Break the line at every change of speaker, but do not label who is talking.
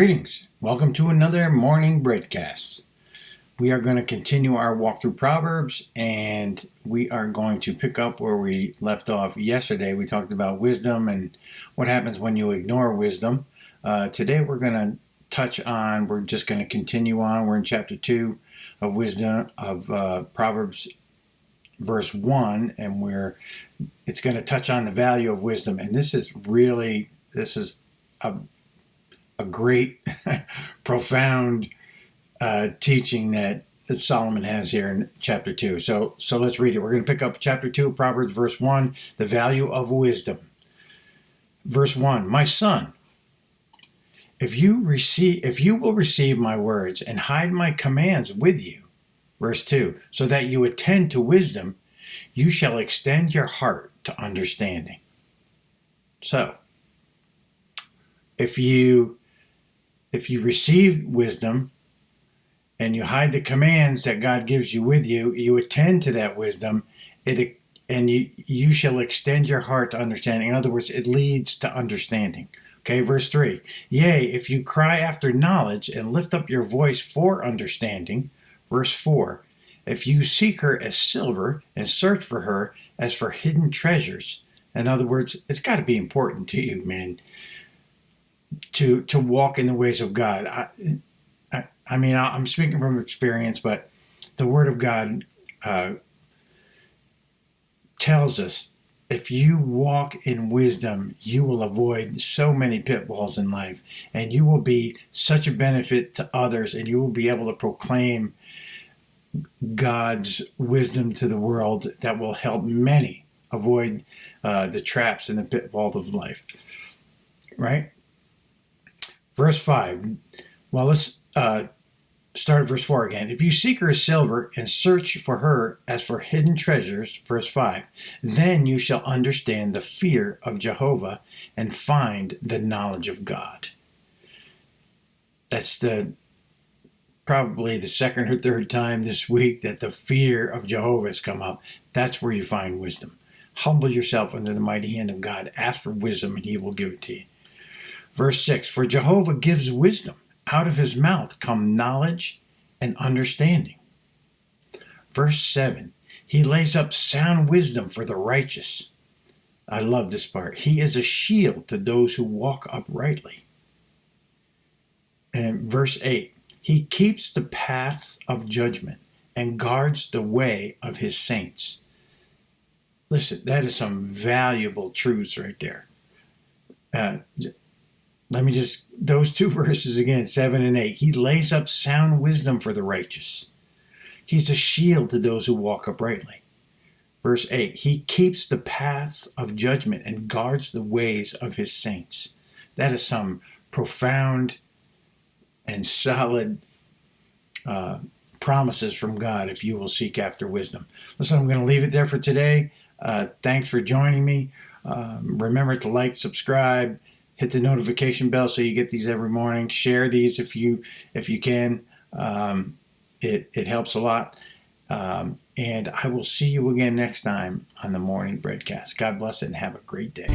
Greetings. Welcome to another morning BreadCast. We are going to continue our walk through Proverbs, and we are going to pick up where we left off yesterday. We talked about wisdom and what happens when you ignore wisdom. Today we're going to we're just going to continue on. We're in chapter 2 of wisdom of Proverbs verse 1, and it's going to touch on the value of wisdom. And this is a great, profound teaching that Solomon has here in chapter 2. So let's read it. We're going to pick up chapter 2, Proverbs verse 1, the value of wisdom. Verse 1, my son, if you will receive my words and hide my commands with you. Verse 2, so that you attend to wisdom, you shall extend your heart to understanding. So, if you receive wisdom and you hide the commands that God gives you with you, you attend to that wisdom, you shall extend your heart to understanding. In other words, it leads to understanding. Okay, verse 3. Yea, if you cry after knowledge and lift up your voice for understanding. Verse 4. If you seek her as silver and search for her as for hidden treasures. In other words, it's got to be important to you, man, to walk in the ways of God. I mean, I'm speaking from experience, but the Word of God tells us if you walk in wisdom, you will avoid so many pitfalls in life, and you will be such a benefit to others, and you will be able to proclaim God's wisdom to the world that will help many avoid the traps and the pitfalls of life. Right? Verse 5. Well, let's start at verse 4 again. If you seek her as silver and search for her as for hidden treasures, verse 5, then you shall understand the fear of Jehovah and find the knowledge of God. That's probably the second or third time this week that the fear of Jehovah has come up. That's where you find wisdom. Humble yourself under the mighty hand of God. Ask for wisdom and he will give it to you. Verse 6, for Jehovah gives wisdom. Out of his mouth come knowledge and understanding. Verse 7, he lays up sound wisdom for the righteous. I love this part. He is a shield to those who walk uprightly. And verse 8, he keeps the paths of judgment and guards the way of his saints. Listen, that is some valuable truths right there. Those two verses again, 7 and 8. He lays up sound wisdom for the righteous. He's a shield to those who walk uprightly. Verse 8, he keeps the paths of judgment and guards the ways of his saints. That is some profound and solid promises from God if you will seek after wisdom. Listen, I'm going to leave it there for today. Thanks for joining me. Remember to like, subscribe, hit the notification bell so you get these every morning. Share these if you can. It helps a lot. And I will see you again next time on the Morning BreadCast. God bless it and have a great day.